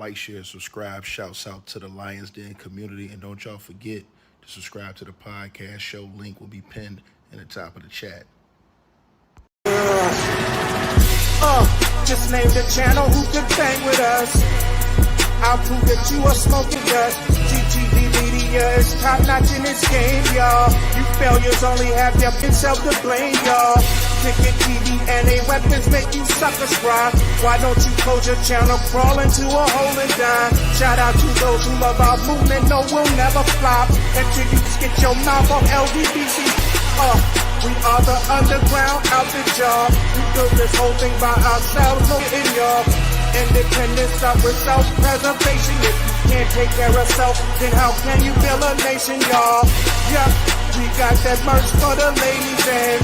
Like, share, subscribe. Shouts out to the Lions Den community. And don't y'all forget to subscribe to the podcast show. Link will be pinned in the top of the chat. Just name the channel who could bang with us. I'll prove that you are smoking dust. GTV media is top notch in this game, y'all. You failures only have yourself to blame, y'all. Ticket TV and a weapons make you suckers cry. Why don't you close your channel, crawl into a hole and die? Shout out to those who love our movement, no, we'll never flop until you get your mouth on LGBT. We are the underground outfit, y'all. We built this whole thing by ourselves, no in y'all. Independence start with self-preservation. If you can't take care of self, then how can you build a nation, y'all? Yup, we got that merch for the ladies and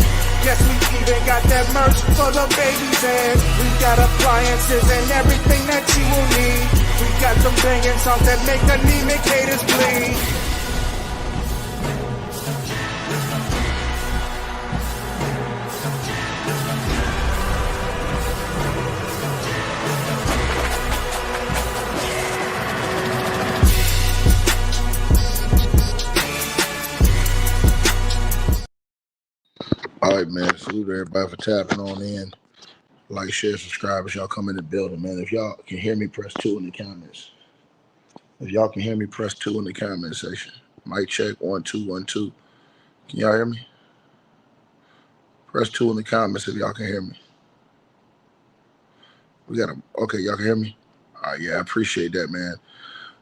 yes, we even got that merch for the babies and we got appliances and everything that you will need. We got some banging songs that make anemic haters bleed. All right, man. Salute everybody for tapping on in. Like, share, subscribe as y'all come in the building, man. If y'all can hear me, press 2 in the comments. If y'all can hear me, press 2 in the comment section. Mic check, 1, 2, 1, 2. Can y'all hear me? Press 2 in the comments if y'all can hear me. Okay, y'all can hear me? All right, yeah, I appreciate that, man.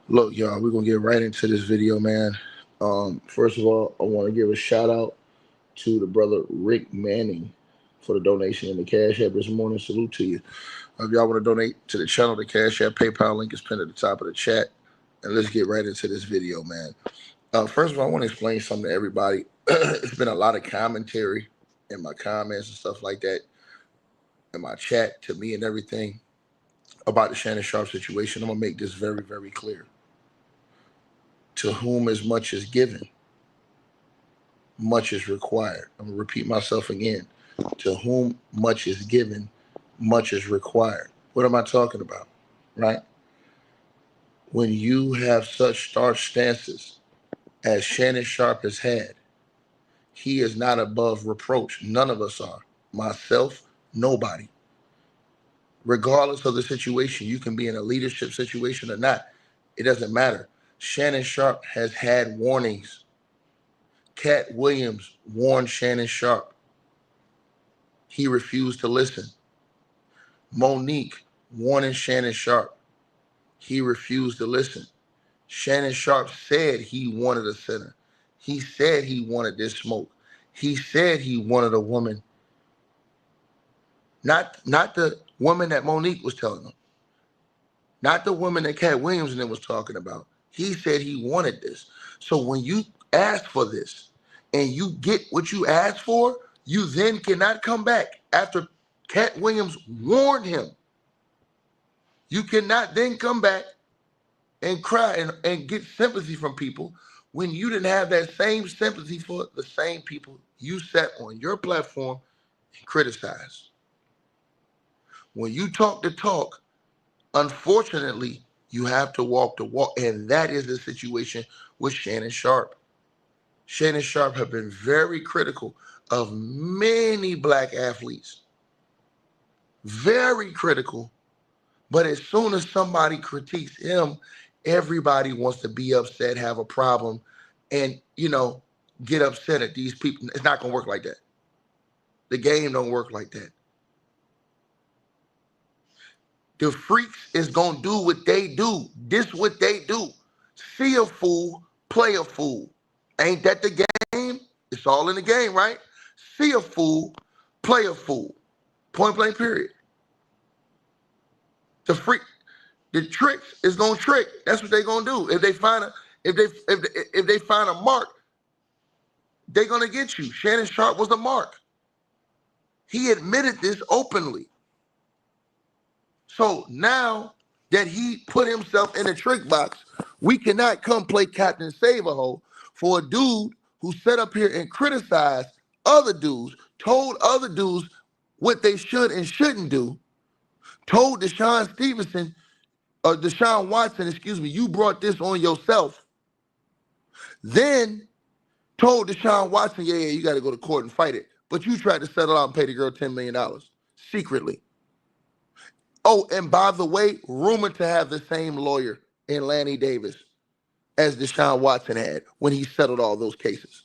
Look, y'all, we're going to get right into this video, man. First of all, I want to give a shout out to the brother Rick Manning for the donation in the Cash App this morning. Salute to you. If y'all want to donate to the channel, the Cash App PayPal link is pinned at the top of the chat. And let's get right into this video, man. First of all, I want to explain something to everybody. It's been a lot of commentary in my comments and stuff like that, in my chat to me and everything about the Shannon Sharpe situation. I'm going to make this very, very clear. To whom as much is given, much is required. I'm going to repeat myself again. To whom much is given, much is required. What am I talking about? Right? When you have such starch stances as Shannon Sharpe has had, he is not above reproach. None of us are. Myself, nobody. Regardless of the situation, you can be in a leadership situation or not. It doesn't matter. Shannon Sharpe has had warnings. Cat Williams warned Shannon Sharpe. He refused to listen. Monique warning Shannon Sharpe. He refused to listen. Shannon Sharpe said he wanted a center. He said he wanted this smoke. He said he wanted a woman. Not the woman that Monique was telling him. Not the woman that Cat Williams and them was talking about. He said he wanted this. So when you ask for this, and you get what you asked for, you then cannot come back after Cat Williams warned him. You cannot then come back and cry and get sympathy from people when you didn't have that same sympathy for the same people you sat on your platform and criticized. When you talk the talk, unfortunately, you have to walk the walk, and that is the situation with Shannon Sharpe. Shannon Sharpe have been very critical of many black athletes. Very critical. But as soon as somebody critiques him, everybody wants to be upset, have a problem, and, get upset at these people. It's not going to work like that. The game don't work like that. The freaks is going to do what they do. This what they do. See a fool, play a fool. Ain't that the game? It's all in the game, right? See a fool, play a fool. Point blank, period. The tricks is gonna trick. That's what they're gonna do. If they find a mark, they're gonna get you. Shannon Sharpe was the mark. He admitted this openly. So now that he put himself in a trick box, we cannot come play Captain Save-A-Ho for a dude who sat up here and criticized other dudes, told other dudes what they should and shouldn't do, told Deshaun Stevenson, Deshaun Watson, excuse me, you brought this on yourself. Then told Deshaun Watson, yeah, you got to go to court and fight it. But you tried to settle out and pay the girl $10 million secretly. Oh, and by the way, rumored to have the same lawyer in Lanny Davis as Deshaun Watson had when he settled all those cases.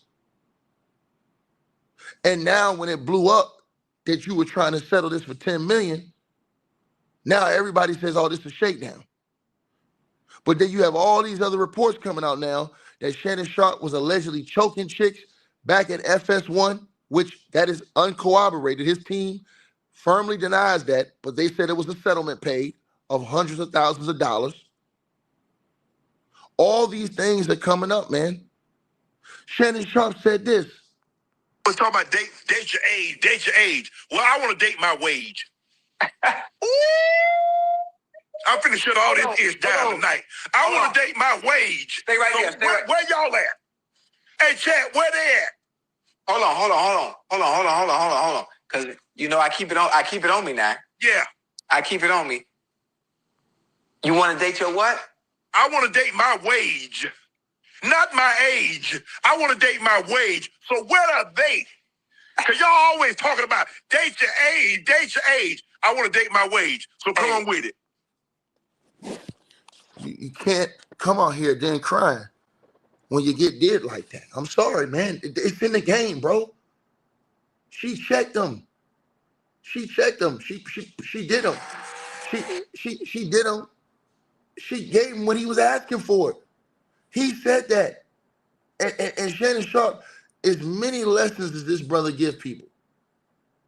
And now when it blew up that you were trying to settle this for $10 million, now everybody says, oh, this is a shakedown. But then you have all these other reports coming out now that Shannon Sharpe was allegedly choking chicks back at FS1, which that is uncorroborated. His team firmly denies that, but they said it was a settlement paid of hundreds of thousands of dollars. All these things are coming up, man. Shannon Sharpe said this. Let's talk about date your age, date your age. Well, I want to date my wage. I'm finna shut all this ish down tonight. I want to date my wage. Stay right there. Where y'all at? Hey, chat, where they at? Hold on. Cause you know I keep it on me now. Yeah. I keep it on me. You want to date your what? I want to date my wage. Not my age. I want to date my wage. So where are they? Because y'all always talking about date your age, date your age. I want to date my wage. So come on with it. You can't come out here then crying when you get did like that. I'm sorry, man. It's in the game, bro. She checked him. She checked him. She did him. She did him. She gave him what he was asking for. He said that. And Shannon Sharpe, as many lessons as this brother give people,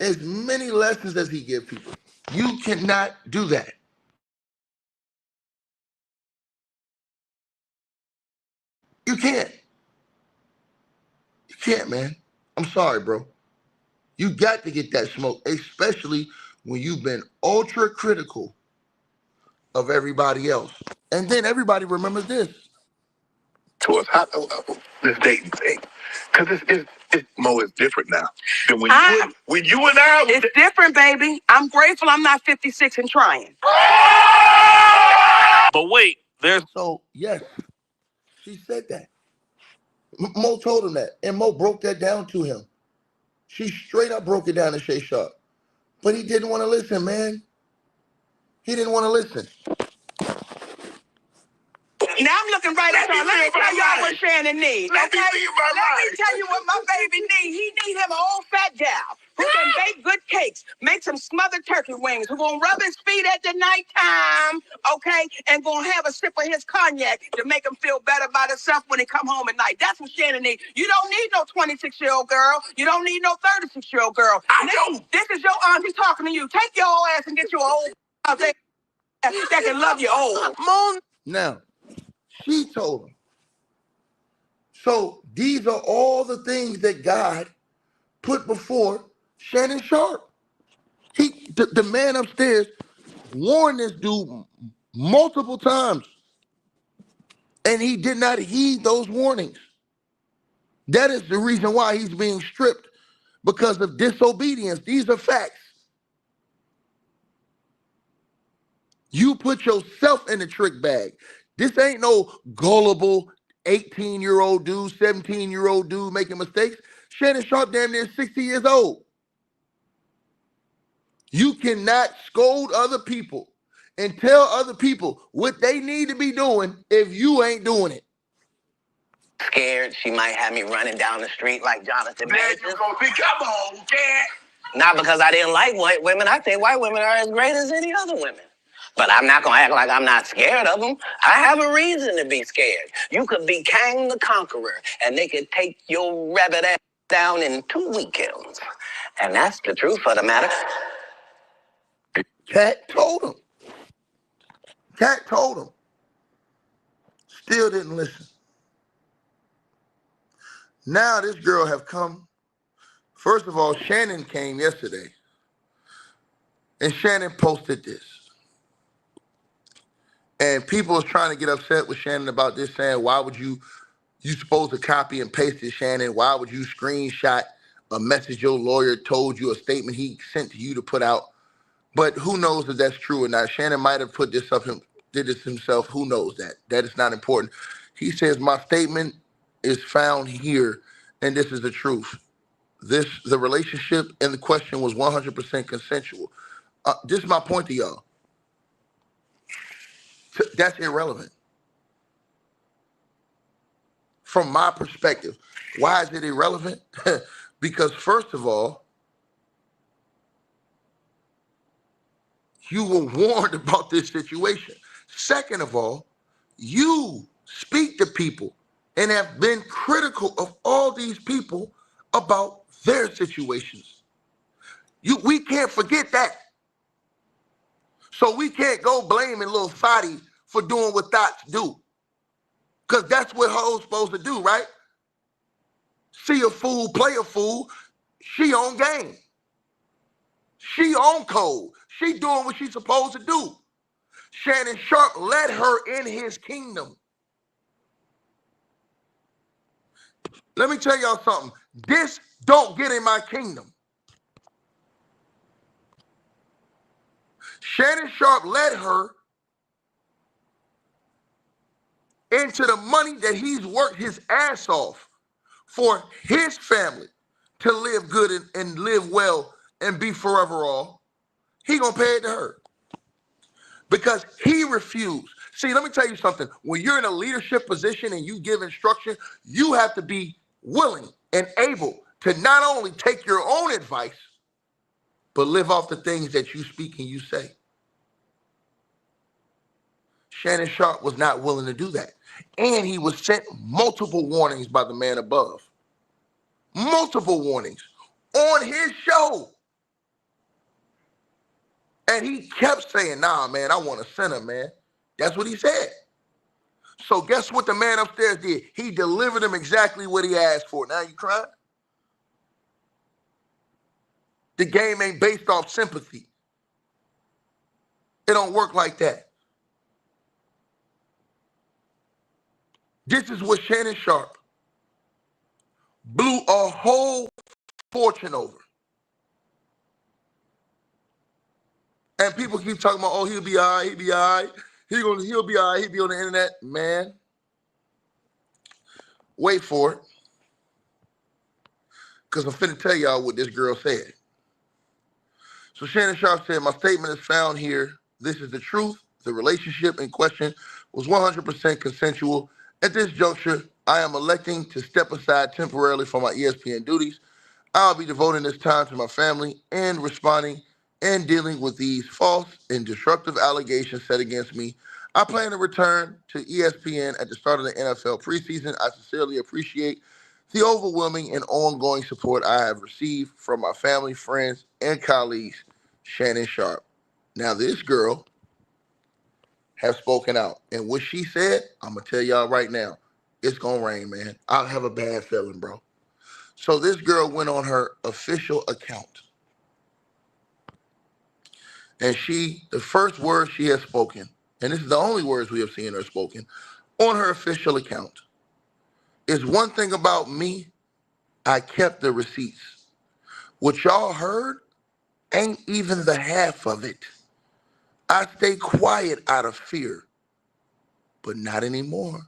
as many lessons as he give people, you cannot do that. You can't. You can't, man. I'm sorry, bro. You got to get that smoke, especially when you've been ultra critical of everybody else. And then everybody remembers this. To us, this dating thing. Because it's Mo is different now than when you and I. It's different, baby. I'm grateful I'm not 56 and trying. But wait, there's. So, yes, she said that. Mo told him that. And Mo broke that down to him. She straight up broke it down to Shay Sharpe. But he didn't want to listen, man. He didn't want to listen. Now I'm looking right at y'all. Let me tell y'all what Shannon needs. Let me tell you what my baby needs. He needs him an old fat gal who can bake good cakes, make some smothered turkey wings, who gonna rub his feet at the nighttime, okay, and gonna have a sip of his cognac to make him feel better about himself when he come home at night. That's what Shannon needs. You don't need no 26-year-old girl. You don't need no 36-year-old girl. This is your auntie talking to you. Take your old ass and get you an old out there that can love you old. Now, she told him. So these are all the things that God put before Shannon Sharpe. The man upstairs warned this dude multiple times, and he did not heed those warnings. That is the reason why he's being stripped, because of disobedience. These are facts. You put yourself in the trick bag. This ain't no gullible 18-year-old dude, 17-year-old dude making mistakes. Shannon Sharpe damn near 60 years old. You cannot scold other people and tell other people what they need to be doing if you ain't doing it. Scared she might have me running down the street like Jonathan Majors. You gonna be, come on, cat. Not because I didn't like white women. I think white women are as great as any other women. But I'm not going to act like I'm not scared of them. I have a reason to be scared. You could be Kang the Conqueror, and they could take your rabbit ass down in 2 weekends. And that's the truth of the matter. Cat told him. Cat told him. Still didn't listen. Now this girl have come. First of all, Shannon came yesterday. And Shannon posted this. And people are trying to get upset with Shannon about this, saying, why would you supposed to copy and paste it, Shannon? Why would you screenshot a message your lawyer told you, a statement he sent to you to put out? But who knows if that's true or not? Shannon might have put this did this himself. Who knows that? That is not important. He says, my statement is found here, and this is the truth. The relationship in the question was 100% consensual. This is my point to y'all. That's irrelevant. From my perspective. Why is it irrelevant? Because first of all, you were warned about this situation. Second of all, you speak to people and have been critical of all these people about their situations. We can't forget that. So we can't go blaming Lil Fadi for doing what thoughts do. Because that's what hoes supposed to do, right? See a fool, play a fool. She on game. She on code. She doing what she's supposed to do. Shannon Sharpe led her in his kingdom. Let me tell y'all something. This don't get in my kingdom. Shannon Sharpe led her into the money that he's worked his ass off for his family to live good and live well and be forever all. He gonna pay it to her because he refused. See, let me tell you something. When you're in a leadership position and you give instruction, you have to be willing and able to not only take your own advice, but live off the things that you speak and you say. Shannon Sharpe was not willing to do that. And he was sent multiple warnings by the man above. Multiple warnings on his show. And he kept saying, nah, man, I want to send him, man. That's what he said. So guess what the man upstairs did? He delivered him exactly what he asked for. Now you crying? The game ain't based off sympathy. It don't work like that. This is what Shannon Sharpe blew a whole fortune over. And people keep talking about, oh, he'll be all right, he'll be all right. He'll be all right, he'll be on the internet. Man, wait for it. Because I'm finna tell y'all what this girl said. So Shannon Sharpe said, my statement is found here. This is the truth. The relationship in question was 100% consensual. At this juncture, I am electing to step aside temporarily from my ESPN duties. I'll be devoting this time to my family and responding and dealing with these false and disruptive allegations set against me. I plan to return to ESPN at the start of the NFL preseason. I sincerely appreciate the overwhelming and ongoing support I have received from my family, friends, and colleagues. Shannon Sharpe. Now, this girl has spoken out. And what she said, I'm going to tell y'all right now, it's going to rain, man. I have a bad feeling, bro. So this girl went on her official account. And the first word she has spoken, and this is the only words we have seen her spoken, on her official account, is one thing about me, I kept the receipts. What y'all heard ain't even the half of it. I stay quiet out of fear, but not anymore.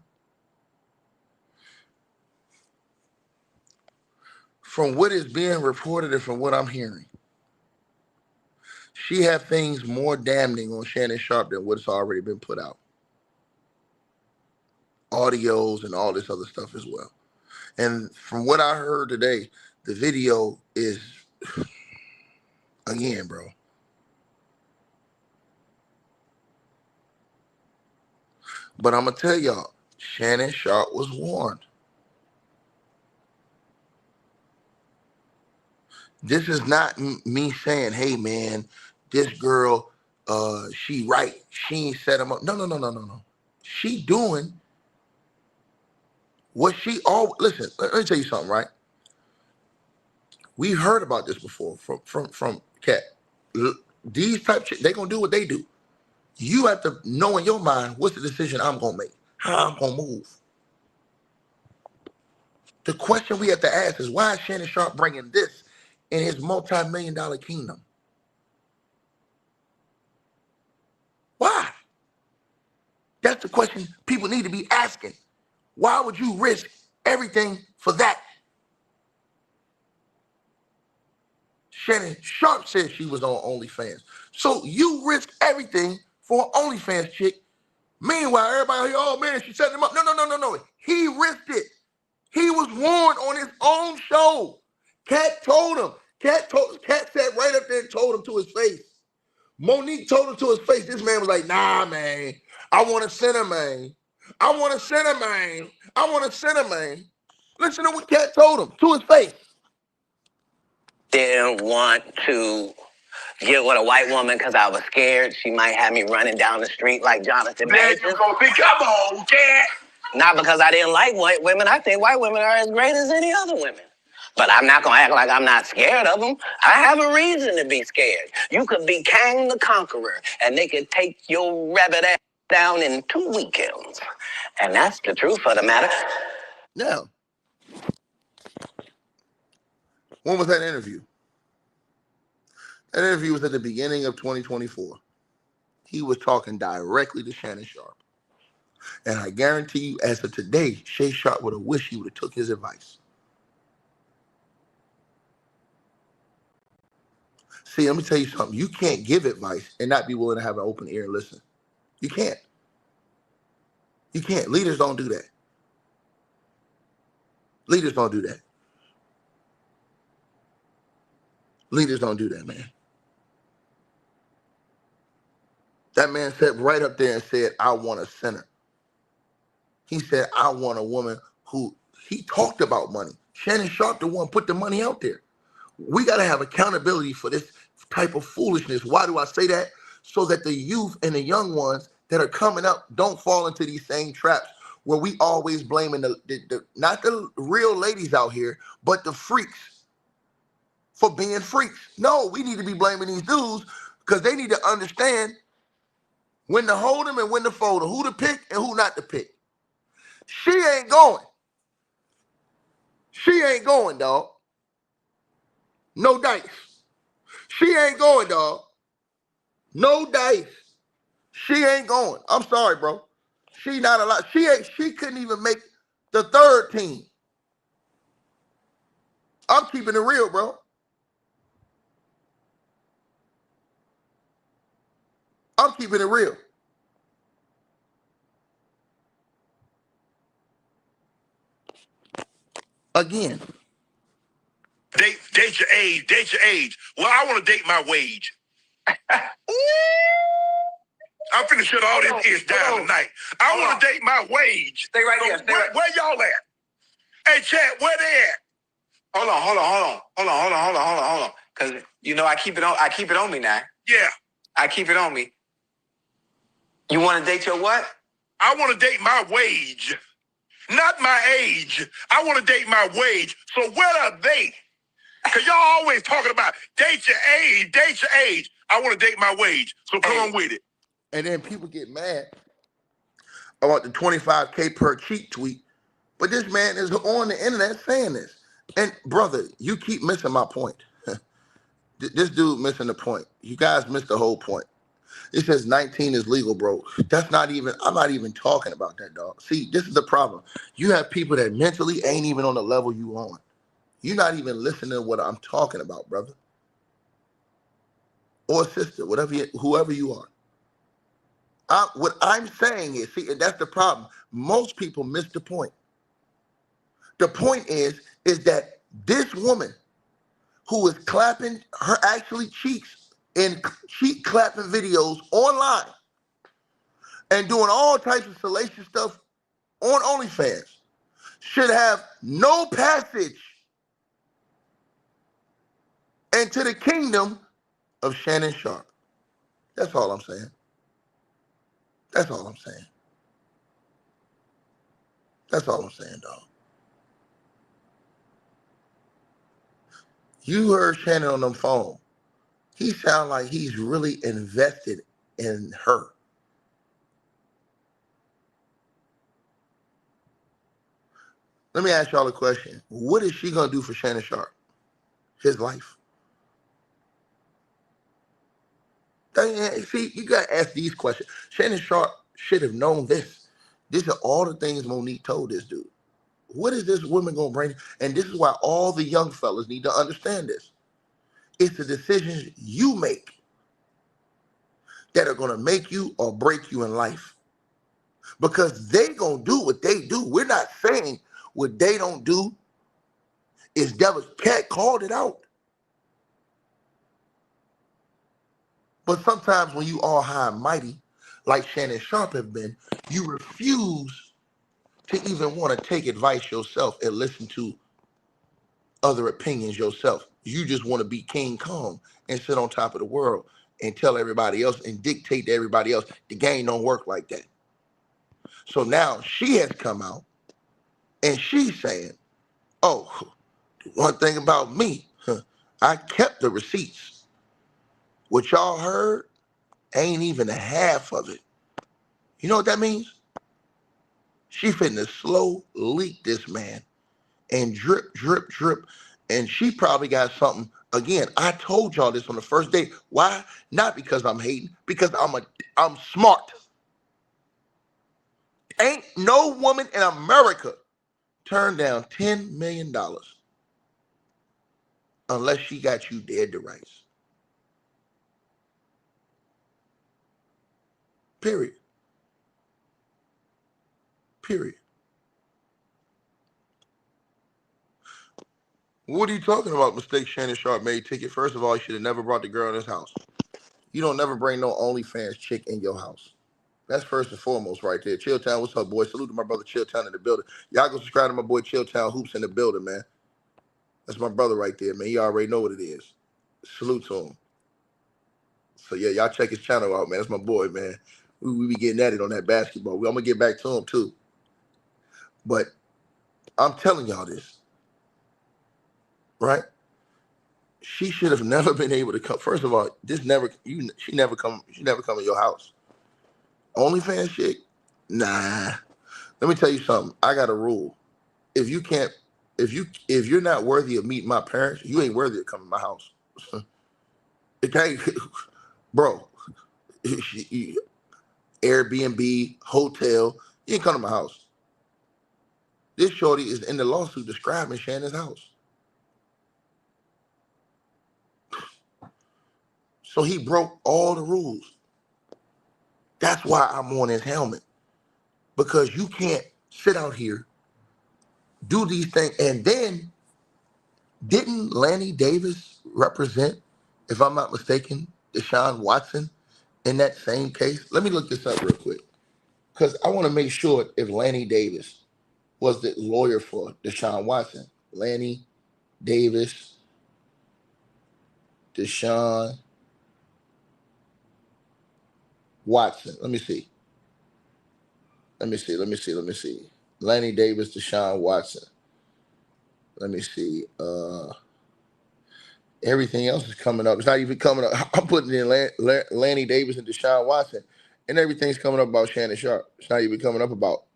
From what is being reported and from what I'm hearing, she have things more damning on Shannon Sharpe than what's already been put out. Audios and all this other stuff as well. And from what I heard today, the video is, again, bro. But I'm going to tell y'all, Shannon Sharpe was warned. This is not me saying, hey, man, this girl, she right. She ain't set him up. No. She doing what she all. Listen, let me tell you something, right? We heard about this before from Cat. These type shit, they gonna do what they do. You have to know in your mind what's the decision I'm gonna make, how I'm gonna move. The question we have to ask is, why is Shannon Sharpe bringing this in his multi-million-dollar kingdom? Why? That's the question people need to be asking. Why would you risk everything for that? Shannon Sharpe said she was on OnlyFans. So you risk everything for an OnlyFans chick. Meanwhile, everybody, oh man, she set him up. No. He risked it. He was warned on his own show. Cat told him. Cat sat right up there and told him to his face. Monique told him to his face. This man was like, nah, man. I want a center, man. I want a center, man. I want a center, man. Listen to what Cat told him to his face. Didn't want to get with a white woman because I was scared she might have me running down the street like Jonathan Majors. There you go. Come on, Cat. Not because I didn't like white women. I think white women are as great as any other women. But I'm not going to act like I'm not scared of them. I have a reason to be scared. You could be Kang the Conqueror, and they could take your rabbit ass down in 2 weekends. And that's the truth of the matter. Now, when was that interview? That interview was at the beginning of 2024. He was talking directly to Shannon Sharpe. And I guarantee you, as of today, Shay Sharpe would have wished he would have took his advice. See, let me tell you something. You can't give advice and not be willing to have an open ear and listen. You can't. You can't. Leaders don't do that. Leaders don't do that. Leaders don't do that, man. That man sat right up there and said, I want a center. He said, I want a woman who, he talked about money. Shannon Sharpe, the one put the money out there. We got to have accountability for this type of foolishness. Why do I say that? So that the youth and the young ones that are coming up don't fall into these same traps where we always blaming the not the real ladies out here, but the freaks for being freaks. No, we need to be blaming these dudes because they need to understand when to hold them and when to fold them, who to pick and who not to pick. She ain't going. She ain't going, dog. No dice. She ain't going, dog. No dice. She ain't going. I'm sorry, bro. She not allowed. She couldn't even make the third team. I'm keeping it real, bro. I'm keeping it real. Again. Date your age. Date your age. Well, I want to date my wage. I'm finna shut all this ish down tonight. I want to date my wage. Stay right here. Where y'all at? Hey, chat, where they at? Hold on. Because you know I keep it on me now. Yeah. I keep it on me. You want to date your what? I want to date my wage. Not my age. I want to date my wage. So where are they? Because y'all always talking about date your age, date your age. I want to date my wage. So come on with it. And then people get mad about the 25K per cheat tweet. But this man is on the internet saying this. And brother, you keep missing my point. This dude missing the point. You guys missed the whole point. It says 19 is legal, bro. That's not even, I'm not even talking about that, dog. See, this is the problem. You have people that mentally ain't even on the level you on. You're not even listening to what I'm talking about, brother. Or sister, whoever you are. What I'm saying is, see, and that's the problem. Most people miss the point. The point is that this woman who is clapping her actually cheeks in cheek clapping videos online and doing all types of salacious stuff on OnlyFans should have no passage into the kingdom of Shannon Sharpe. That's all I'm saying. That's all I'm saying. That's all I'm saying, dog. You heard Shannon on the phone. He sounds like he's really invested in her. Let me ask y'all a question. What is she going to do for Shannon Sharpe? His life. See, you got to ask these questions. Shannon Sharpe should have known this. These are all the things Monique told this dude. What is this woman going to bring? And this is why all the young fellas need to understand this. It's the decisions you make that are going to make you or break you in life. Because they going to do what they do. We're not saying what they don't do is devil. Cat called it out. But sometimes when you are high and mighty, like Shannon Sharpe have been, you refuse to even want to take advice yourself and listen to other opinions yourself. You just want to be King Kong and sit on top of the world and tell everybody else and dictate to everybody else. The game don't work like that. So now she has come out and she's saying, oh, one thing about me, I kept the receipts. What y'all heard ain't even a half of it. You know what that means? She finna slow leak this man and drip, drip, drip. And she probably got something. Again, I told y'all this on the first day. Why? Not because I'm hating, because I'm smart. Ain't no woman in America turned down $10 million unless she got you dead to rights. Period. Period. What are you talking about? Mistake Shannon Sharpe made ticket. First of all, he should have never brought the girl in his house. You don't never bring no OnlyFans chick in your house. That's first and foremost right there. Chilltown, what's up, boy? Salute to my brother Chilltown in the building. Y'all go subscribe to my boy Chilltown Hoops in the building, man. That's my brother right there, man. You already know what it is. Salute to him. So, yeah, y'all check his channel out, man. That's my boy, man. We be getting at it on that basketball. I'm going to get back to him, too. But I'm telling y'all this, right? She should have never been able to come. First of all, she never come in your house. OnlyFans chick? Nah. Let me tell you something. I got a rule. If you're not worthy of meeting my parents, you ain't worthy of coming to my house. Okay, bro. Airbnb, hotel, you ain't come to my house. This shorty is in the lawsuit describing Shannon's house. So he broke all the rules. That's why I'm on his helmet. Because you can't sit out here, do these things, and then didn't Lanny Davis represent, if I'm not mistaken, Deshaun Watson in that same case? Let me look this up real quick. Because I want to make sure if Lanny Davis was the lawyer for Deshaun Watson. Lanny Davis, Deshaun Watson. Let me see. Lanny Davis, Deshaun Watson. Let me see. Everything else is coming up. It's not even coming up. I'm putting in Lanny Davis and Deshaun Watson, and everything's coming up about Shannon Sharpe. It's not even coming up about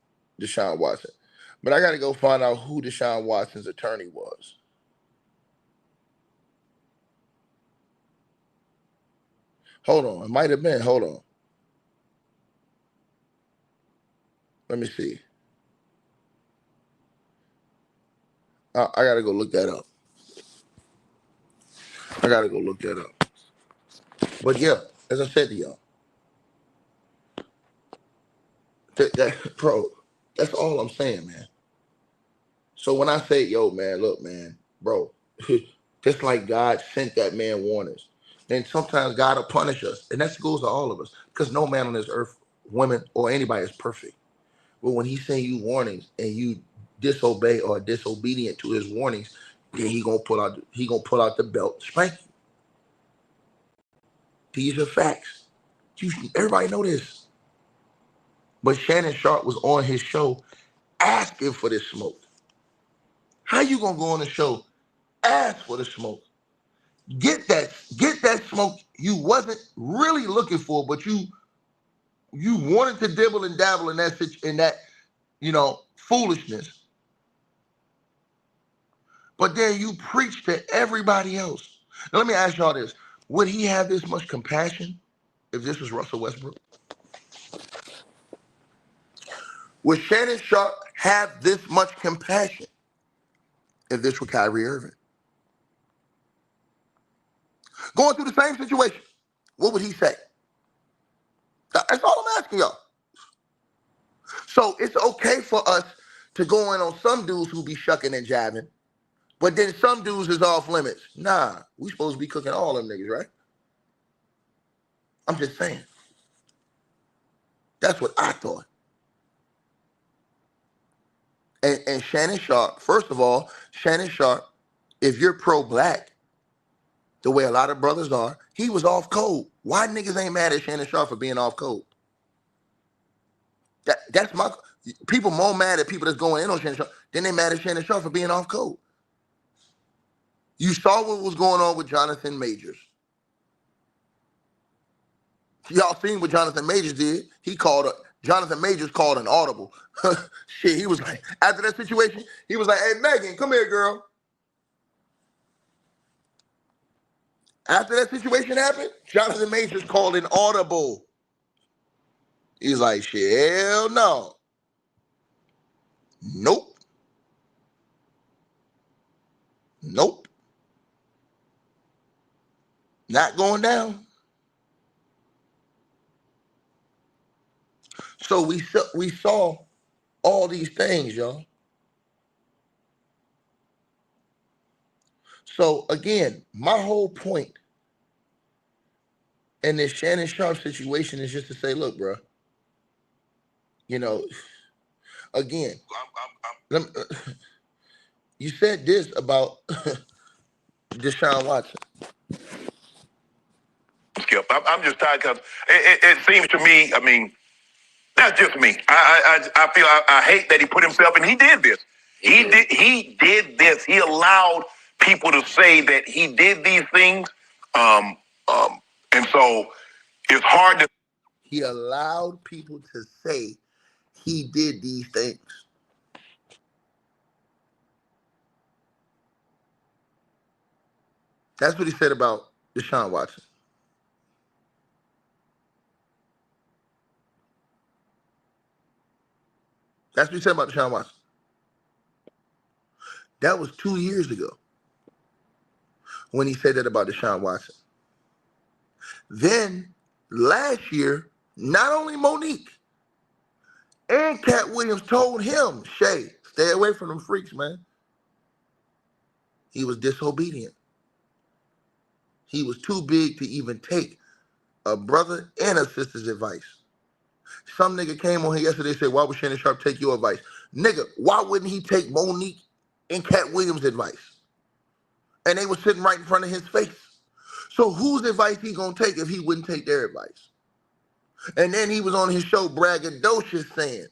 Deshaun Watson. But I got to go find out who Deshaun Watson's attorney was. Hold on. It might have been. Hold on. Let me see. I got to go look that up. But yeah, as I said to y'all, bro, that's all I'm saying, man. So when I say, yo, man, look, man, bro, just like God sent that man warnings, then sometimes God will punish us. And that goes to all of us, because no man on this earth, women or anybody, is perfect. But when he send you warnings and you disobey or disobedient to his warnings, then he gonna pull out the belt and spank you. These are facts. Everybody know this. But Shannon Sharpe was on his show asking for this smoke. How you gonna go on the show, ask for the smoke, get that smoke you wasn't really looking for, but you wanted to dibble and dabble in that foolishness. But then you preach to everybody else. Now let me ask y'all this: would he have this much compassion if this was Russell Westbrook? Would Shannon Sharpe have this much compassion if this were Kyrie Irving? Going through the same situation, what would he say? That's all I'm asking y'all. So it's okay for us to go in on some dudes who be shucking and jabbing, but then some dudes is off limits. Nah, we supposed to be cooking all them niggas, right? I'm just saying. That's what I thought. And Shannon Sharpe, first of all, Shannon Sharpe, if you're pro-black, the way a lot of brothers are, he was off code. Why niggas ain't mad at Shannon Sharpe for being off code? That's my people more mad at people that's going in on Shannon Sharpe than they mad at Shannon Sharpe for being off code. You saw what was going on with Jonathan Majors. Y'all seen what Jonathan Majors did? Jonathan Majors called an audible. Shit, he was like, after that situation, he was like, hey, Megan, come here, girl. After that situation happened, Jonathan Majors called an audible. He's like, shit, hell no. Nope. Nope. Not going down. So we saw all these things, y'all. So again, my whole point in this Shannon Sharpe situation is just to say, look, bro, you know, again, you said this about Deshaun Watson. Skip, I'm just tired because it seems to me, I mean, that's just me. I feel I hate that he put himself in. He did this. He did this. He allowed people to say that he did these things. And so it's hard to. He allowed people to say he did these things. That's what he said about Deshaun Watson. That's what he said about Deshaun Watson. That was 2 years ago when he said that about Deshaun Watson. Then last year, not only Monique and Cat Williams told him, Shay, stay away from them freaks, man. He was disobedient. He was too big to even take a brother and a sister's advice. Some nigga came on here yesterday and said, why would Shannon Sharpe take your advice? Nigga, why wouldn't he take Monique and Cat Williams' advice? And they were sitting right in front of his face. So whose advice he gonna take if he wouldn't take their advice? And then he was on his show braggadocious saying,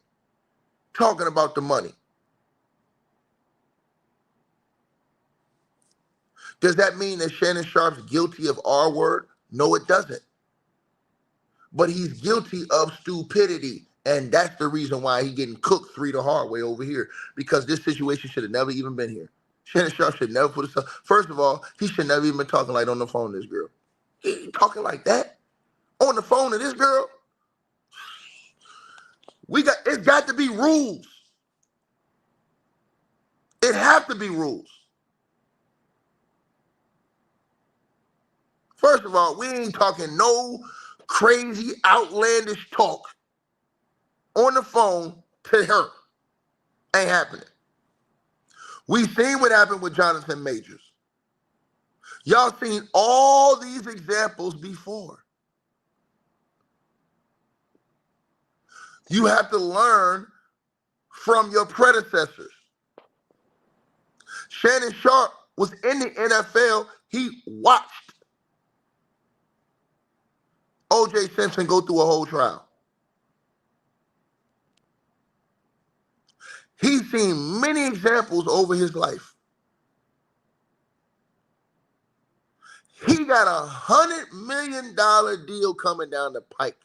talking about the money. Does that mean that Shannon Sharpe's guilty of R word? No, it doesn't. But he's guilty of stupidity. And that's the reason why he's getting cooked 3 the hard way over here. Because this situation should have never even been here. Shannon Sharpe should never put himself. First of all, he should never even been talking like on the phone to this girl. He talking like that? On the phone to this girl? It's got to be rules. It have to be rules. First of all, we ain't talking no crazy, outlandish talk on the phone to her. Ain't happening. We seen what happened with Jonathan Majors. Y'all seen all these examples before. You have to learn from your predecessors. Shannon Sharpe was in the NFL. He watched O.J. Simpson go through a whole trial. He's seen many examples over his life. He got $100 million deal coming down the pike.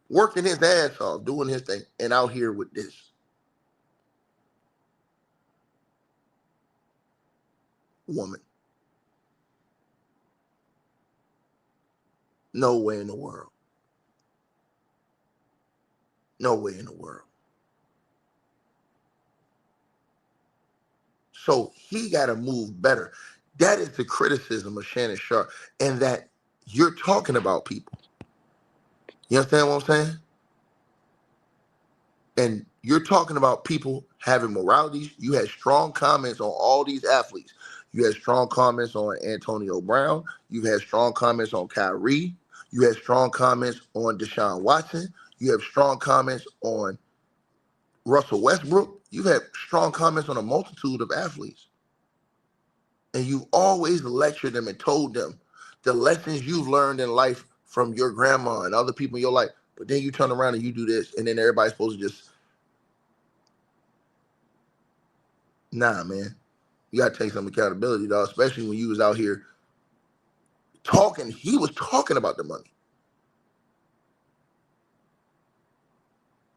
Working his ass off, doing his thing, and out here with this. Woman. No way in the world. No way in the world. So he got to move better. That is the criticism of Shannon Sharpe, and that you're talking about people. You understand what I'm saying? And you're talking about people having moralities. You had strong comments on all these athletes. You had strong comments on Antonio Brown. You had strong comments on Kyrie. You had strong comments on Deshaun Watson. You have strong comments on Russell Westbrook. You've had strong comments on a multitude of athletes. And you've always lectured them and told them the lessons you've learned in life from your grandma and other people in your life. But then you turn around and you do this, and then everybody's supposed to just, nah, man. You got to take some accountability, dog, especially when you was out here talking. He was talking about the money.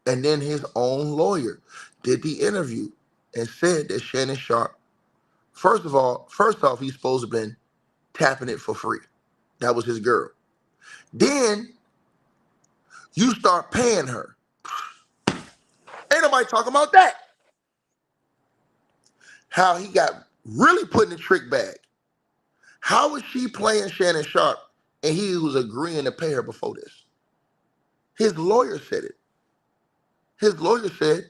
And then his own lawyer did the interview and said that Shannon Sharpe, first off, he's supposed to have been tapping it for free. That was his girl. Then you start paying her. Ain't nobody talking about that. How he got really put in the trick bag. How was she playing Shannon Sharpe and he was agreeing to pay her before this? His lawyer said it. His lawyer said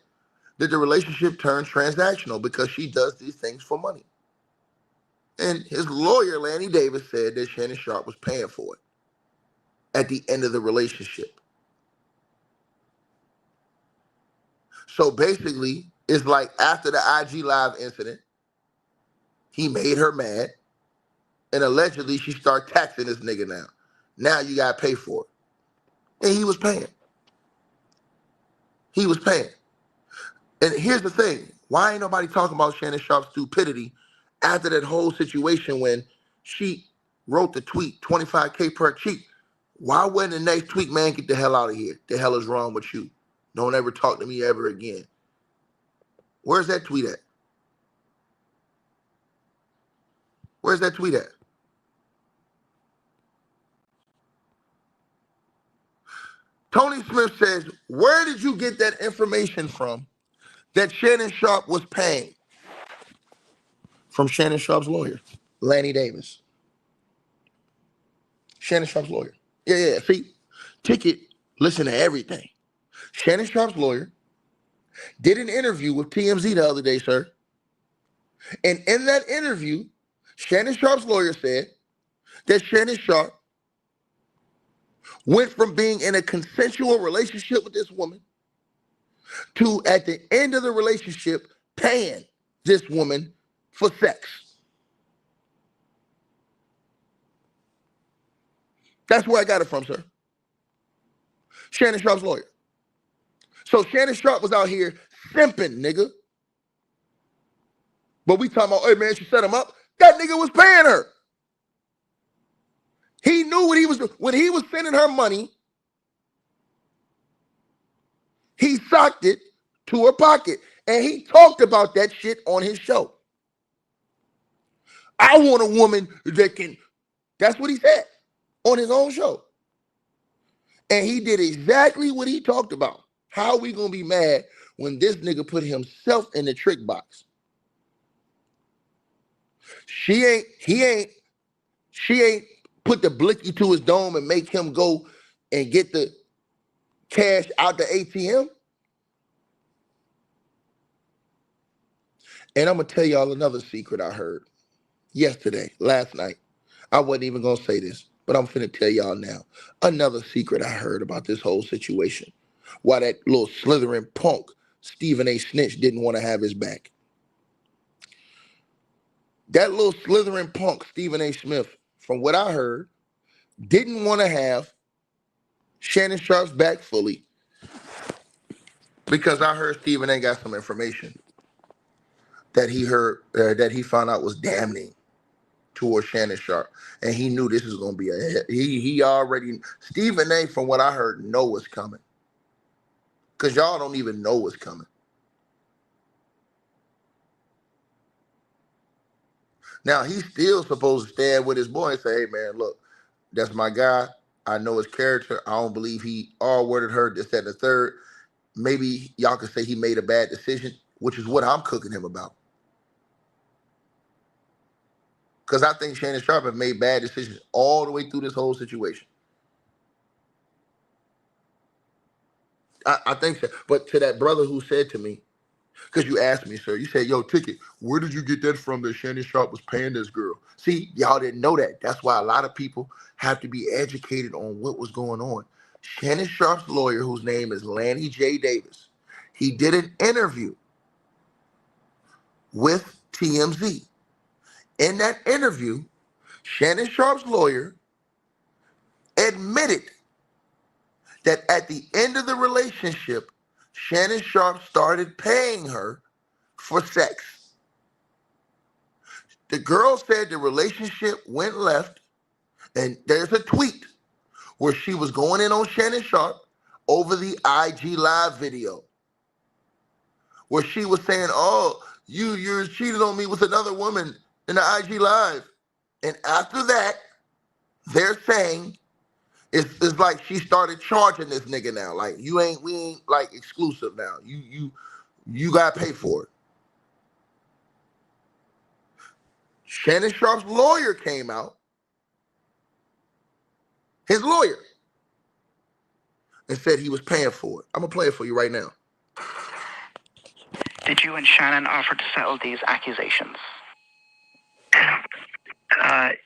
that the relationship turned transactional because she does these things for money. And his lawyer, Lanny Davis, said that Shannon Sharpe was paying for it at the end of the relationship. So basically, it's like after the IG Live incident, he made her mad, and allegedly she started taxing this nigga now. Now you got to pay for it. And he was paying. He was paying. And here's the thing. Why ain't nobody talking about Shannon Sharpe's stupidity after that whole situation when she wrote the tweet, 25K per cheek? Why wouldn't the next tweet, man, get the hell out of here? The hell is wrong with you? Don't ever talk to me ever again. Where's that tweet at? Where's that tweet at? Tony Smith says, where did you get that information from that Shannon Sharpe was paying? From Shannon Sharpe's lawyer, Lanny Davis. Shannon Sharpe's lawyer. Yeah. See, Ticket, listen to everything. Shannon Sharpe's lawyer did an interview with TMZ the other day, sir. And in that interview, Shannon Sharpe's lawyer said that Shannon Sharpe went from being in a consensual relationship with this woman to, at the end of the relationship, paying this woman for sex. That's where I got it from, sir. Shannon Sharpe's lawyer. So Shannon Sharpe was out here simping, nigga. But we talking about, hey man, she set him up. That nigga was paying her. He knew what he was doing. When he was sending her money, he socked it to her pocket. And he talked about that shit on his show. I want a woman that can, that's what he said on his own show. And he did exactly what he talked about. How are we going to be mad when this nigga put himself in the trick box? She ain't put the blicky to his dome and make him go and get the cash out the ATM. And I'm going to tell y'all another secret I heard last night. I wasn't even going to say this, but I'm finna tell y'all now. Another secret I heard about this whole situation. Why that little slithering punk, Stephen A. Snitch, didn't want to have his back. That little slithering punk, Stephen A. Smith, from what I heard, didn't want to have Shannon Sharpe's back fully because I heard Stephen A. got some information that he heard, that he found out was damning towards Shannon Sharpe. And he knew this was going to be a hit. He already, Stephen A., from what I heard, know what's coming. Because y'all don't even know what's coming. Now, he's still supposed to stand with his boy and say, hey, man, look, that's my guy. I know his character. I don't believe he all-worded her, this, that, and the third. maybe y'all could say he made a bad decision, which is what I'm cooking him about. Because I think Shannon Sharpe have made bad decisions all the way through this whole situation. I think so. But to that brother who said to me, because you asked me, sir, you said, yo, Ticket, where did you get that from that Shannon Sharpe was paying this girl? See, y'all didn't know that. That's why a lot of people have to be educated on what was going on. Shannon Sharpe's lawyer, whose name is Lanny J. Davis, he did an interview with TMZ. In that interview, Shannon Sharpe's lawyer admitted that at the end of the relationship, Shannon Sharpe started paying her for sex. The girl said the relationship went left, and there's a tweet where she was going in on Shannon Sharpe over the IG Live video, where she was saying, oh, you're cheating on me with another woman in the IG Live. And after that, they're saying it's like she started charging this nigga now. Like, we ain't like exclusive now. You gotta pay for it. Shannon Sharpe's lawyer came out, his lawyer, and said he was paying for it. I'm gonna play it for you right now. Did you and Shannon offer to settle these accusations?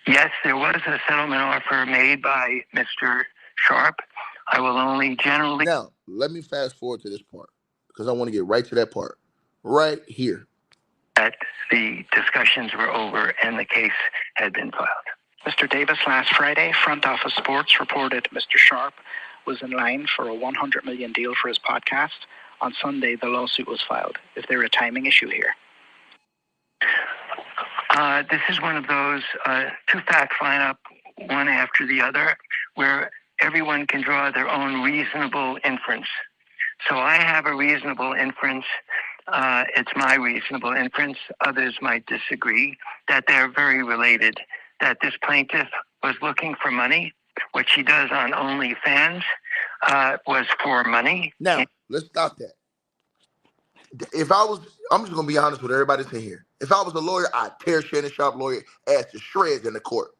Yes, there was a settlement offer made by Mr. Sharpe. I will only generally... Now, let me fast forward to this part, because I want to get right to that part. Right here. That the discussions were over and the case had been filed. Mr. Davis, last Friday, Front Office Sports reported Mr. Sharpe was in line for a $100 million deal for his podcast. On Sunday, the lawsuit was filed. Is there a timing issue here? This is one of those two facts line up one after the other, where everyone can draw their own reasonable inference. So I have a reasonable inference. It's my reasonable inference. Others might disagree that they're very related, that this plaintiff was looking for money. What she does on OnlyFans was for money. Now, let's stop that. I'm just going to be honest with everybody that's in here. If I was a lawyer, I'd tear Shannon Sharpe lawyer ass to shreds in the court.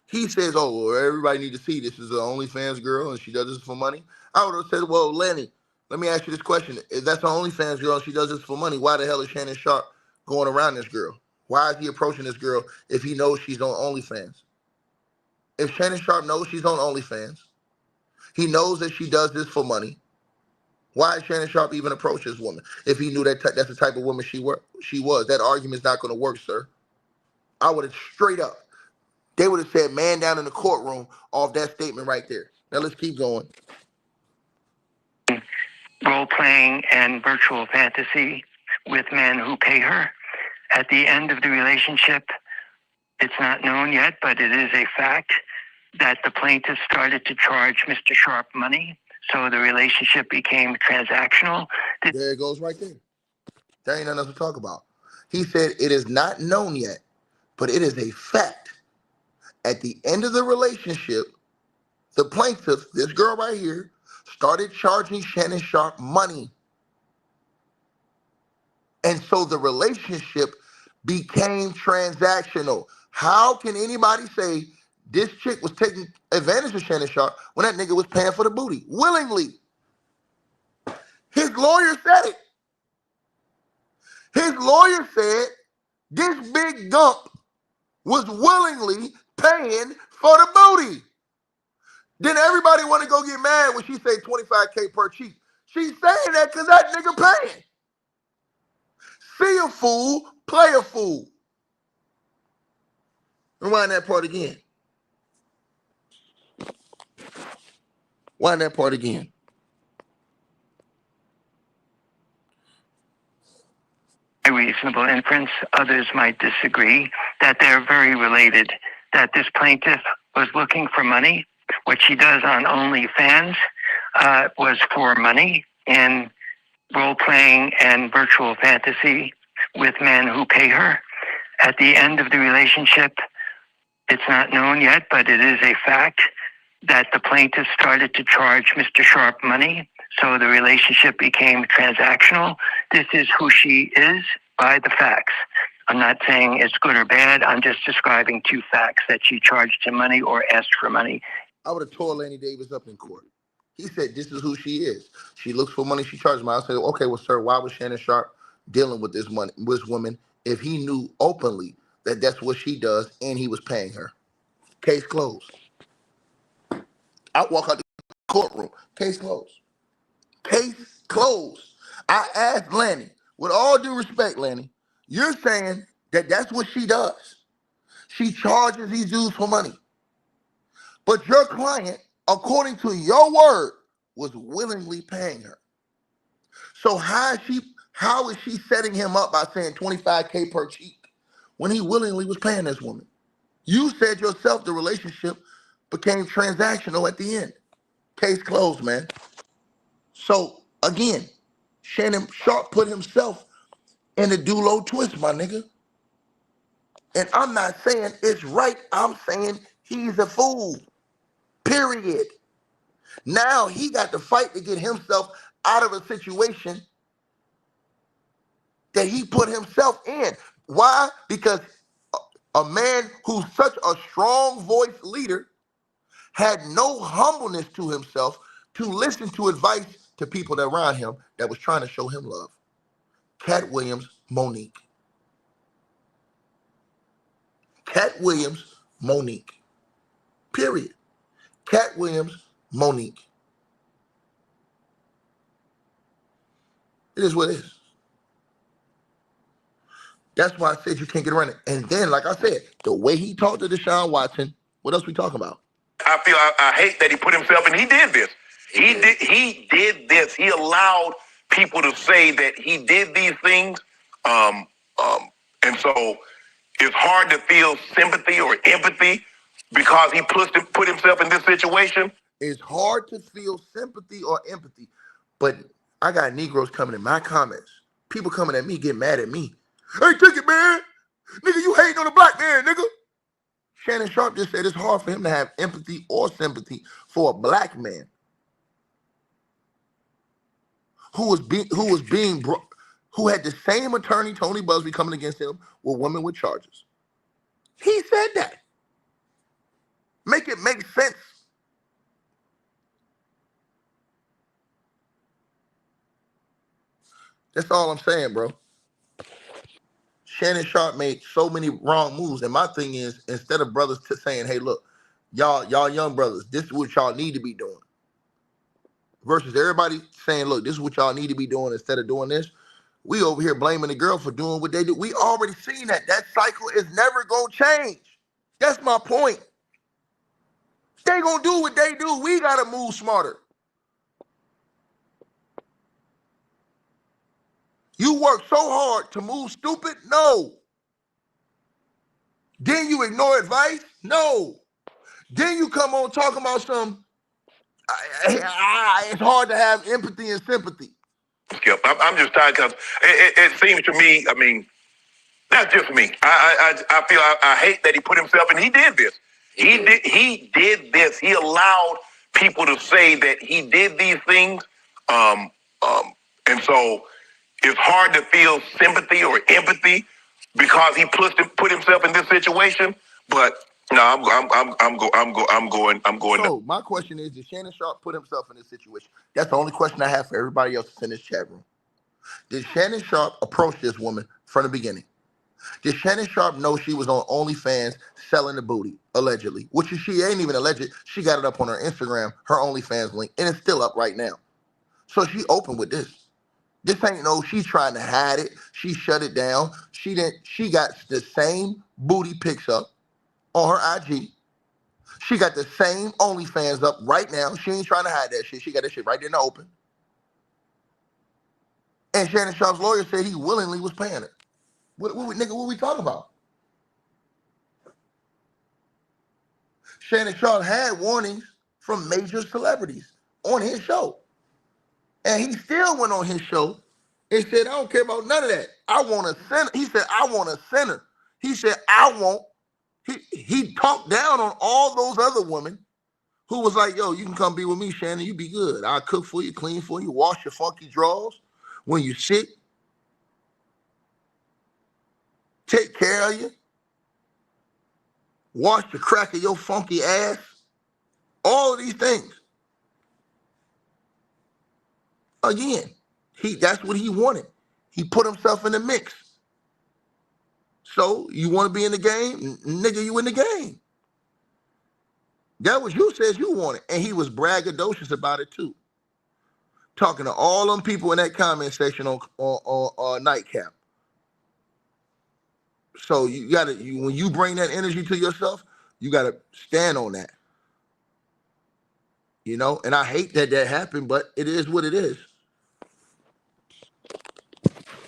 He says, oh, well, everybody need to see this is an OnlyFans girl and she does this for money. I would have said, well, Lenny, let me ask you this question. If that's an OnlyFans girl and she does this for money, why the hell is Shannon Sharpe going around this girl? Why is he approaching this girl if he knows she's on OnlyFans? If Shannon Sharpe knows she's on OnlyFans, he knows that she does this for money, why is Shannon Sharpe even approach this woman if he knew that that's the type of woman she was? That argument's not going to work, sir. I would have straight up, they would have said man down in the courtroom off that statement right there. Now let's keep going. Role-playing and virtual fantasy with men who pay her. At the end of the relationship, it's not known yet, but it is a fact that the plaintiff started to charge Mr. Sharpe money. So the relationship became transactional. There it goes right there. There ain't nothing else to talk about. He said it is not known yet, but it is a fact. At the end of the relationship, the plaintiff, this girl right here, started charging Shannon Sharpe money. And so the relationship became transactional. How can anybody say this chick was taking advantage of Shannon Sharpe when that nigga was paying for the booty willingly? His lawyer said it. His lawyer said this big gump was willingly paying for the booty. Then everybody want to go get mad when she say $25K per cheek. She's saying that because that nigga paying. See a fool, play a fool. Rewind that part again. Wind that part again. A reasonable inference. Others might disagree that they're very related, that this plaintiff was looking for money. What she does on OnlyFans was for money in role-playing and virtual fantasy with men who pay her. At the end of the relationship, it's not known yet, but it is a fact that the plaintiff started to charge Mr. Sharpe money. So the relationship became transactional. This is who she is by the facts. I'm not saying it's good or bad. I'm just describing two facts, that she charged him money or asked for money. I would have tore Lanny Davis up in court. He said, this is who she is. She looks for money, she charges money. I said, okay, well, sir, why was Shannon Sharpe dealing with this woman if he knew openly that that's what she does and he was paying her? Case closed. I walk out the courtroom. Case closed. Case closed. I asked Lanny, with all due respect, Lanny, you're saying that that's what she does. She charges these dudes for money. But your client, according to your word, was willingly paying her. So how is she setting him up by saying $25K per cheek when he willingly was paying this woman? You said yourself the relationship became transactional at the end. Case closed, man. So again, Shannon Sharpe put himself in a do-low twist, my nigga. And I'm not saying it's right. I'm saying he's a fool. Period. Now he got to fight to get himself out of a situation that he put himself in. Why? Because a man who's such a strong voice leader had no humbleness to himself to listen to advice to people that around him that was trying to show him love. Cat Williams, Monique. Cat Williams, Monique. Period. Cat Williams, Monique. It is what it is. That's why I said you can't get around it. And then, like I said, the way he talked to Deshaun Watson, what else we talking about? I hate that he put himself in. He did this. He did this. He allowed people to say that he did these things. And so it's hard to feel sympathy or empathy because he put himself in this situation. It's hard to feel sympathy or empathy. But I got Negroes coming in my comments. People coming at me, get mad at me. Hey, take it, man. Nigga, you hating on a black man, nigga. Shannon Sharpe just said it's hard for him to have empathy or sympathy for a black man who had the same attorney, Tony Busby, coming against him with women with charges. He said that. Make it make sense. That's all I'm saying, bro. Shannon Sharpe made so many wrong moves. And my thing is, instead of brothers saying, hey, look, y'all young brothers, this is what y'all need to be doing. Versus everybody saying, look, this is what y'all need to be doing instead of doing this. We over here blaming the girl for doing what they do. We already seen that. That cycle is never going to change. That's my point. They going to do what they do. We got to move smarter. You work so hard to move stupid? No. Then you ignore advice? No. Then you come on talking about some, it's hard to have empathy and sympathy. Skip, I'm just tired because it seems to me, I mean, that's just me. I feel I hate that he put himself in. He did this. He did this. He allowed people to say that he did these things. And so it's hard to feel sympathy or empathy because he put himself in this situation. But no, I'm going. So my question is, did Shannon Sharpe put himself in this situation? That's the only question I have for everybody else in this chat room. Did Shannon Sharpe approach this woman from the beginning? Did Shannon Sharpe know she was on OnlyFans selling the booty, allegedly? Which she ain't even alleged. She got it up on her Instagram, her OnlyFans link, and it's still up right now. So she opened with this. This ain't no, she's trying to hide it. She shut it down. She got the same booty pics up on her IG. She got the same OnlyFans up right now. She ain't trying to hide that shit. She got that shit right there in the open. And Shannon Sharpe's lawyer said he willingly was paying her. What we talking about? Shannon Sharpe had warnings from major celebrities on his show. And he still went on his show and said, I don't care about none of that. I want a sinner. He said, I want a sinner. He said, he talked down on all those other women who was like, yo, you can come be with me, Shannon. You be good. I'll cook for you, clean for you, wash your funky drawers. When you're sick, take care of you. Wash the crack of your funky ass. All of these things. Again, that's what he wanted. He put himself in the mix. So you want to be in the game? Nigga, you in the game. That was you says you wanted. And he was braggadocious about it too. Talking to all them people in that comment section on Nightcap. So you gotta, when you bring that energy to yourself, you gotta stand on that. You know, and I hate that happened, but it is what it is.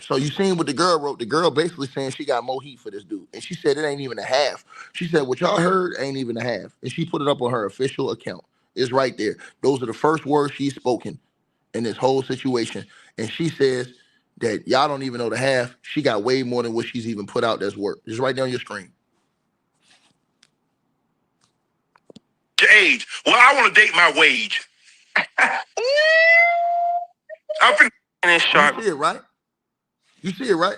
So you seen what the girl wrote. The girl basically saying she got more heat for this dude. And she said it ain't even a half. She said what y'all heard ain't even a half. And she put it up on her official account. It's right there. Those are the first words she's spoken in this whole situation. And she says that y'all don't even know the half. She got way more than what she's even put out that's work. It's right there on your screen. Age. Well, I want to date my wage. Shannon Sharpe. You see it, right? You see it, right?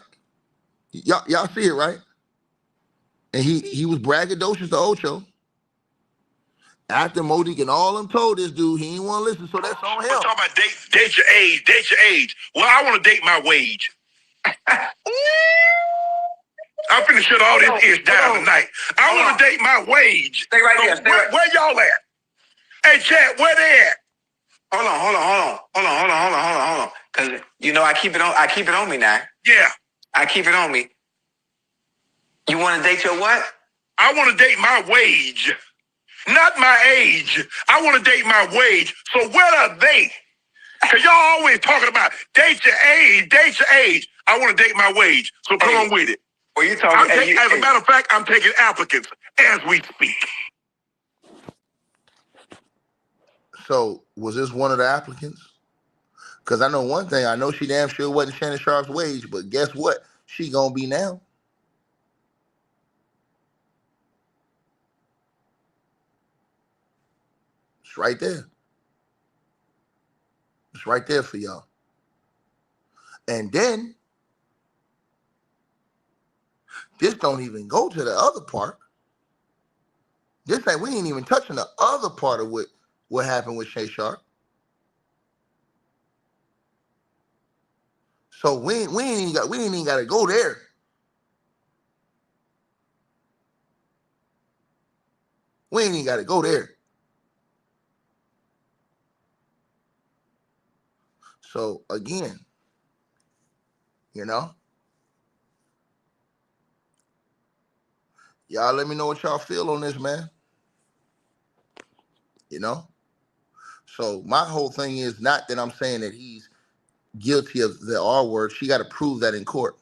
Y'all see it, right? And he was braggadocious to Ocho. After Modic and all them told this dude he ain't want to listen, so that's on him. Talking about date your age, date your age. Well, I want to date my wage. I'm finna shut all this ish down tonight. I want to date my wage. Stay right there. Where y'all at? Hey, chat, where they at? Hold on. Cause you know I keep it on me now. Yeah. I keep it on me. You want to date your what? I want to date my wage. Not my age. I want to date my wage. So where are they? Because y'all always talking about date your age, date your age. I want to date my wage. So come on with it. Well, you talking? As a matter of fact, I'm taking applicants as we speak. So was this one of the applicants? Because I know one thing. I know she damn sure wasn't Shannon Sharpe's wage, but guess what? She gonna be now. It's right there. It's right there for y'all. And then this don't even go to the other part. This ain't, we ain't even touching the other part of what happened with Shay Sharpe. So we ain't even got to go there. We ain't even got to go there. So again, you know, y'all let me know what y'all feel on this, man. You know? So my whole thing is not that I'm saying that he's guilty of the R word. She got to prove that in court.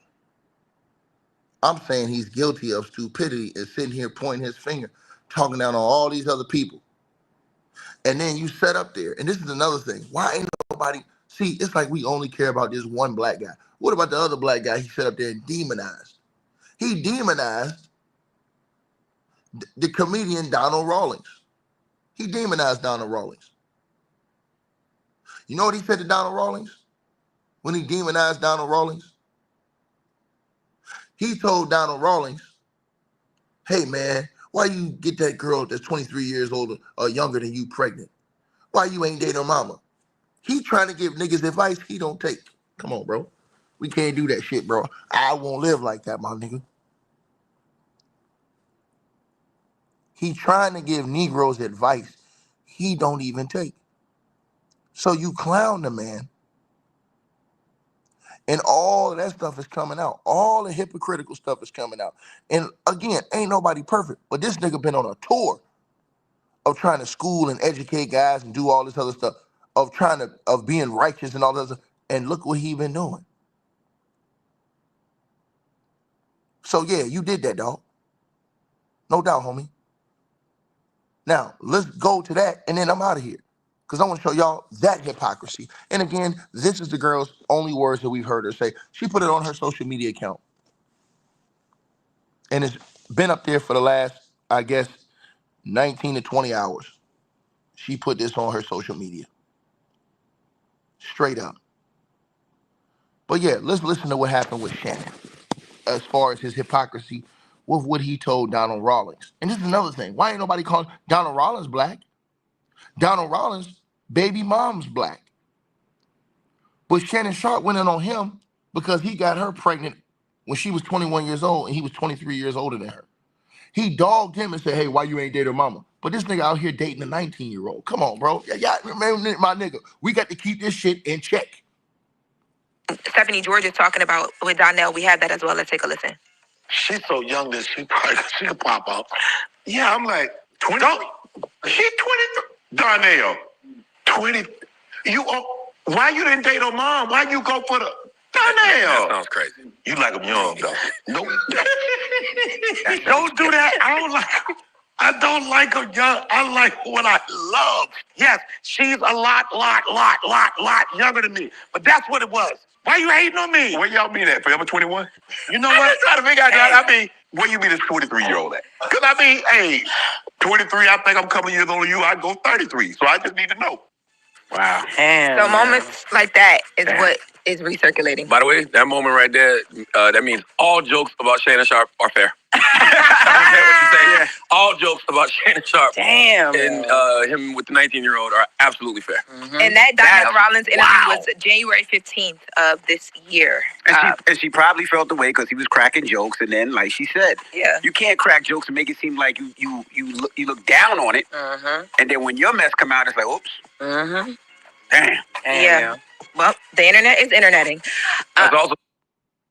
I'm saying he's guilty of stupidity and sitting here pointing his finger, talking down on all these other people. And then you set up there. And this is another thing. Why ain't nobody... See, it's like we only care about this one black guy. What about the other black guy he set up there and demonized? He demonized the comedian Donald Rawlings. He demonized Donald Rawlings. You know what he said to Donald Rawlings when he demonized Donald Rawlings? He told Donald Rawlings, hey, man, why you get that girl that's 23 years older or younger than you pregnant? Why you ain't dating her mama? He trying to give niggas advice he don't take. Come on, bro. We can't do that shit, bro. I won't live like that, my nigga. He trying to give Negroes advice he don't even take. So you clown the man. And all of that stuff is coming out. All the hypocritical stuff is coming out. And again, ain't nobody perfect. But this nigga been on a tour of trying to school and educate guys and do all this other stuff. Of being righteous and all that stuff. And look what he been doing. So yeah, you did that, dog. No doubt, homie. Now, let's go to that, and then I'm out of here. Because I want to show y'all that hypocrisy. And again, this is the girl's only words that we've heard her say. She put it on her social media account. And it's been up there for the last, I guess, 19 to 20 hours. She put this on her social media. Straight up. But yeah, let's listen to what happened with Shannon as far as his hypocrisy with what he told Donald Rawlings. And this is another thing. Why ain't nobody calling Donald Rawlings black? Donald Rawlings' baby mom's black. But Shannon Sharpe went in on him because he got her pregnant when she was 21 years old and he was 23 years older than her. He dogged him and said, hey, why you ain't date her mama? But this nigga out here dating a 19-year-old. Come on, bro. Yeah, man, my nigga. We got to keep this shit in check. Stephanie George is talking about with Donnell. We have that as well. Let's take a listen. She's so young that she could pop out. Yeah, I'm like, 20? She's 23. Darnell, 20. Why you didn't date her mom? Why you go for the... Darnell. That sounds crazy. You like them young, though. Nope. Don't do that. I don't like her young. I like what I love. Yes, she's a lot younger than me. But that's what it was. Why you hating on me? Where y'all meet at? Forever 21? You know what? I'm trying to figure out, where you meet this 23-year-old at? Because, hey, 23, I think I'm a couple years older than you. I go 33. So I just need to know. Wow. So moments like that is what is recirculating. By the way, that moment right there, that means all jokes about Shannon Sharpe are fair. I don't care what you say. Yeah. All jokes about Shannon Sharpe and him with the 19-year-old are absolutely fair. Mm-hmm. And that Donnell Rawlings interview was January 15th of this year. And she probably felt the way because he was cracking jokes, and then, like she said, you can't crack jokes and make it seem like you look down on it. Mm-hmm. And then when your mess come out, it's like, oops. Mm-hmm. Damn. Yeah. Well, the internet is interneting. That's also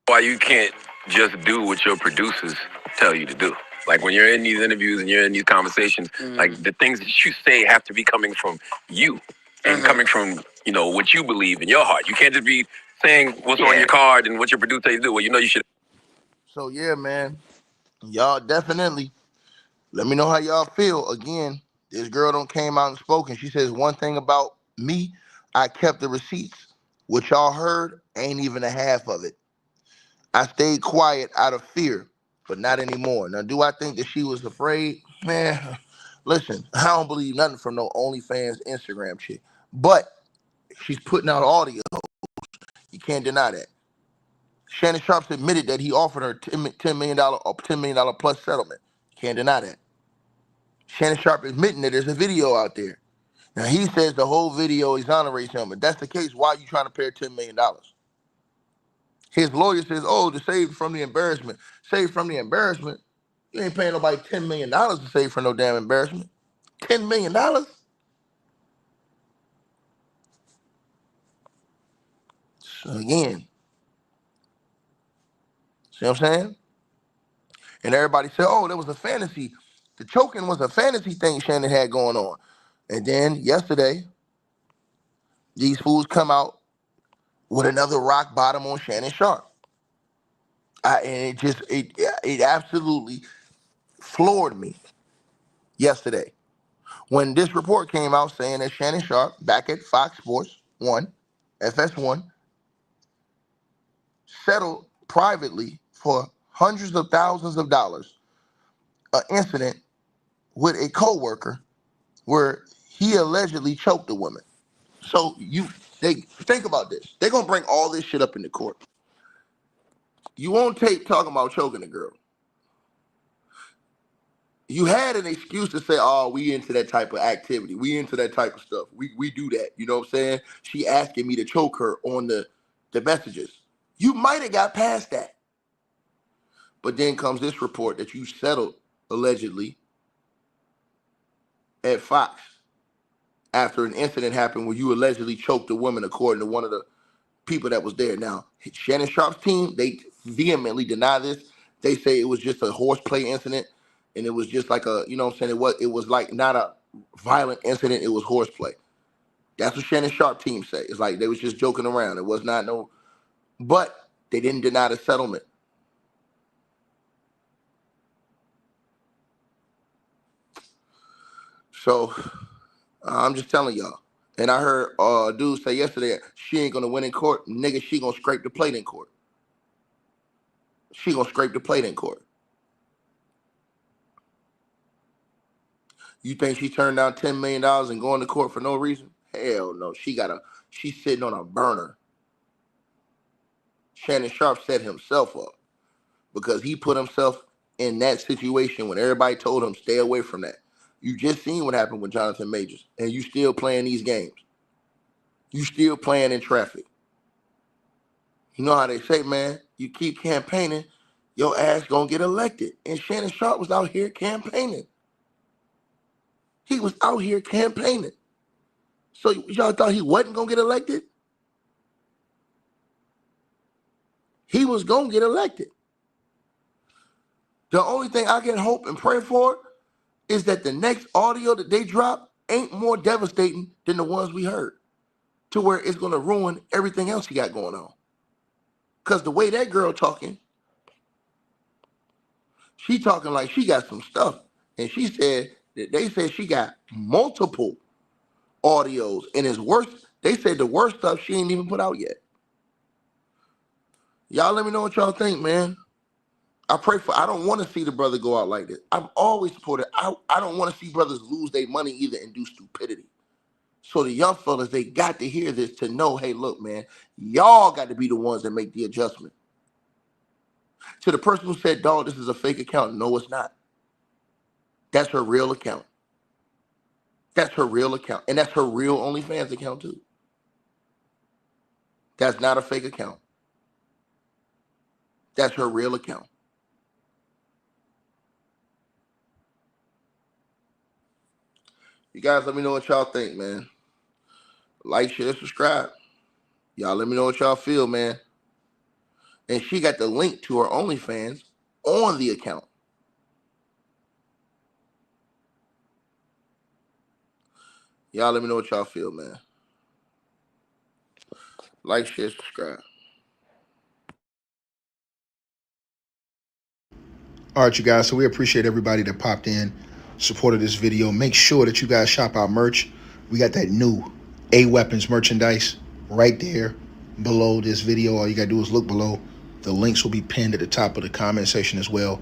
why you can't just do what your producers tell you to do. Like when you're in these interviews and you're in these conversations, like the things that you say have to be coming from you and coming from, what you believe in your heart. You can't just be saying what's on your card and what your producer tell you to do. Well, you should. So yeah, man, y'all definitely let me know how y'all feel. Again, this girl don't came out and spoke, and she says one thing about me, I kept the receipts. What y'all heard ain't even a half of it. I stayed quiet out of fear, but not anymore. Now, do I think that she was afraid? Man, listen, I don't believe nothing from no OnlyFans Instagram chick. But she's putting out audio. You can't deny that. Shannon Sharpe admitted that he offered her $10 million or $10 million plus settlement. Can't deny that. Shannon Sharpe admitting that there's a video out there. Now, he says the whole video exonerates him. If that's the case, why are you trying to pay her $10 million? His lawyer says, to save from the embarrassment. Save from the embarrassment? You ain't paying nobody $10 million to save for no damn embarrassment. $10 million? So again, see what I'm saying? And everybody said, there was a fantasy. The choking was a fantasy thing Shannon had going on. And then yesterday, these fools come out with another rock bottom on Shannon Sharpe. And it absolutely floored me yesterday when this report came out saying that Shannon Sharpe, back at Fox Sports 1, FS1, settled privately for hundreds of thousands of dollars an incident with a co-worker where he allegedly choked a woman. So they think about this. They're gonna bring all this shit up in the court. You won't take talking about choking a girl. You had an excuse to say, we into that type of activity. We into that type of stuff. We do that. You know what I'm saying? She asking me to choke her on the messages. You might have got past that. But then comes this report that you settled, allegedly, at Fox after an incident happened where you allegedly choked a woman, according to one of the people that was there. Now, Shannon Sharpe's team, they vehemently deny this. They say it was just a horseplay incident, and it was just like it was like not a violent incident, it was horseplay. That's what Shannon Sharpe team say. It's like they was just joking around. It was not but they didn't deny the settlement. So I'm just telling y'all. And I heard a dude say yesterday, she ain't gonna win in court. Nigga, she gonna scrape the plate in court. She gonna scrape the plate in court. You think she turned down $10 million and going to court for no reason? Hell no. She's sitting on a burner. Shannon Sharpe set himself up because he put himself in that situation when everybody told him stay away from that. You just seen what happened with Jonathan Majors, and you still playing these games. You still playing in traffic. You know how they say, man, you keep campaigning, your ass gonna get elected. And Shannon Sharpe was out here campaigning. He was out here campaigning. So y'all thought he wasn't gonna get elected? He was gonna get elected. The only thing I can hope and pray for is that the next audio that they drop ain't more devastating than the ones we heard, to where it's gonna ruin everything else he got going on. Because the way that girl talking, she talking like she got some stuff. And she said that they said she got multiple audios, and it's worse. They said the worst stuff she ain't even put out yet. Y'all let me know what y'all think, man. I don't want to see the brother go out like this. I've always supported. I don't want to see brothers lose their money either and do stupidity. So the young fellas, they got to hear this to know, hey, look, man, y'all got to be the ones that make the adjustment. To the person who said, dog, this is a fake account. No, it's not. That's her real account. That's her real account. And that's her real OnlyFans account, too. That's not a fake account. That's her real account. You guys let me know what y'all think, man. Like, share, subscribe. Y'all let me know what y'all feel, man. And she got the link to her OnlyFans on the account. Y'all let me know what y'all feel, man. Like, share, subscribe. All right, you guys, so we appreciate everybody that popped in, supported this video. Make sure that you guys shop our merch. We got that new A-Weapons merchandise right there below this video. All you got to do is look below. The links will be pinned at the top of the comment section as well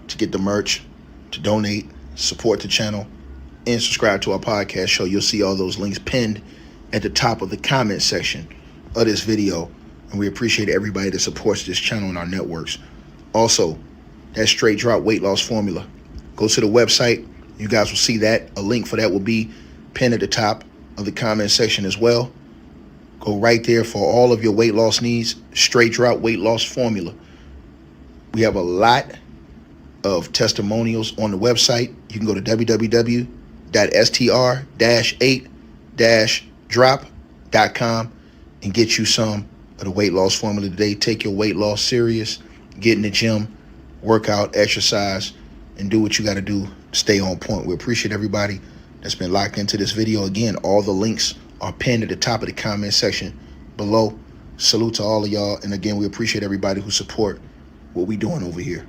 to get the merch, to donate, support the channel, and subscribe to our podcast show. You'll see all those links pinned at the top of the comment section of this video. And we appreciate everybody that supports this channel and our networks. Also, that straight drop weight loss formula. Go to the website. You guys will see that. A link for that will be pinned at the top of the comment section as well. Go right there for all of your weight loss needs. Straight drop weight loss formula. We have a lot of testimonials on the website. You can go to www.str-8-drop.com and get you some of the weight loss formula today. Take your weight loss serious. Get in the gym. Work out, exercise, and do what you got to do. Stay on point. We appreciate everybody that's been locked into this video. Again, all the links are pinned at the top of the comment section below. Salute to all of y'all. And again, we appreciate everybody who support what we doing over here.